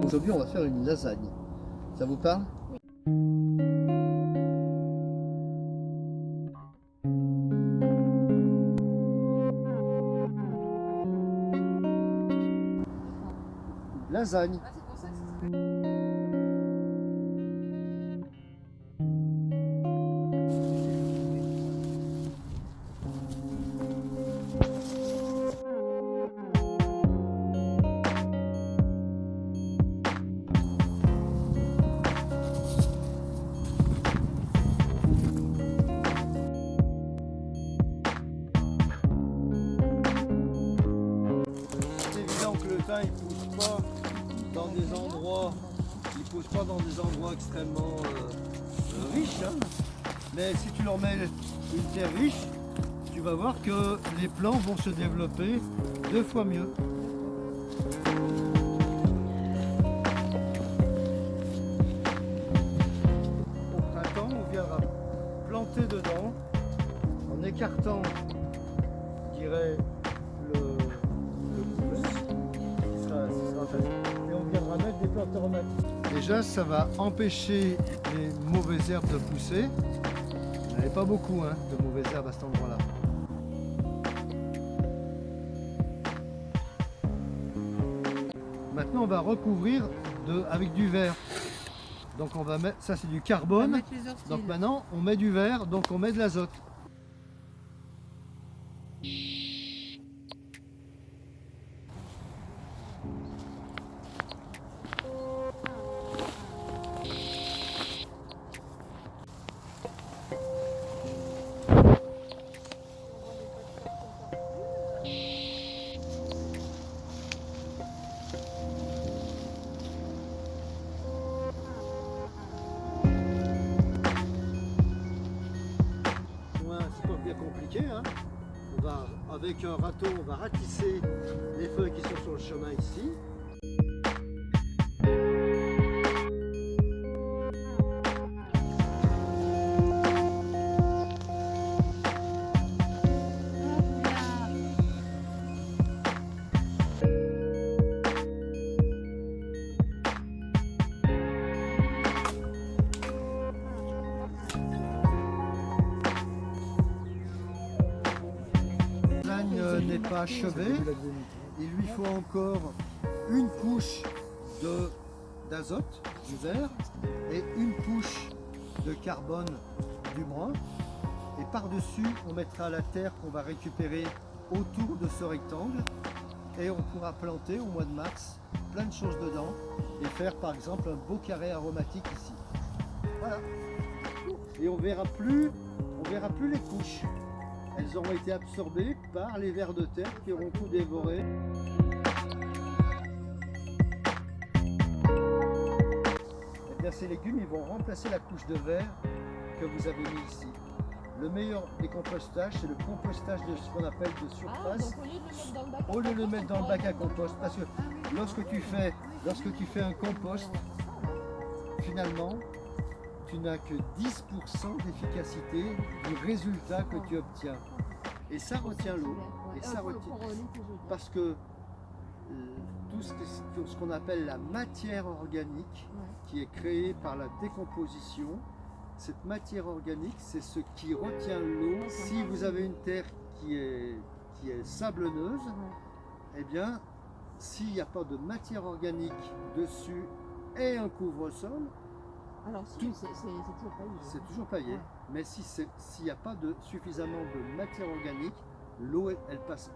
Aujourd'hui, on va faire une lasagne. Ça vous parle? Lasagne. C'est évident que le thym il pousse pas dans des endroits, extrêmement riches, hein. Mais si tu leur mets une terre riche, tu vas voir que les plants vont se développer 2 fois mieux. Au printemps, on viendra planter dedans en écartant, je dirais, le pouce, ce sera facile. Et on viendra mettre des plantes aromatiques. Déjà, ça va empêcher les mauvaises herbes de pousser. Il n'y en avait pas beaucoup de mauvaises herbes à cet endroit-là. Maintenant, on va recouvrir avec du verre. Donc on va mettre, ça c'est du carbone. Donc maintenant, on met du verre, donc on met de l'azote. C'est pas bien compliqué, hein. Avec un râteau, on va ratisser les feuilles qui sont sur le chemin ici. N'est pas achevé, il lui faut encore une couche d'azote du verre et une couche de carbone du brun, et par-dessus on mettra la terre qu'on va récupérer autour de ce rectangle, et on pourra planter au mois de mars plein de choses dedans et faire par exemple un beau carré aromatique ici. Voilà, et on verra plus les couches. Elles auront été absorbées par les vers de terre qui auront tout dévoré. Et bien ces légumes, ils vont remplacer la couche de verre que vous avez mis ici. Le meilleur des compostages, c'est le compostage de ce qu'on appelle de surface. Au lieu de le mettre dans le bac à compost, parce que lorsque tu fais un compost, finalement, tu n'as que 10% d'efficacité du résultat que tu obtiens. Et ça retient l'eau. Et ça retient. Parce que tout ce qu'on appelle la matière organique, qui est créée par la décomposition, cette matière organique, c'est ce qui retient l'eau. Si vous avez une terre qui est sablonneuse, eh bien, s'il n'y a pas de matière organique dessus et un couvre-sol, alors si, c'est toujours paillé. C'est toujours paillé, mais s'il n'y a pas suffisamment de matière organique, l'eau elle passe.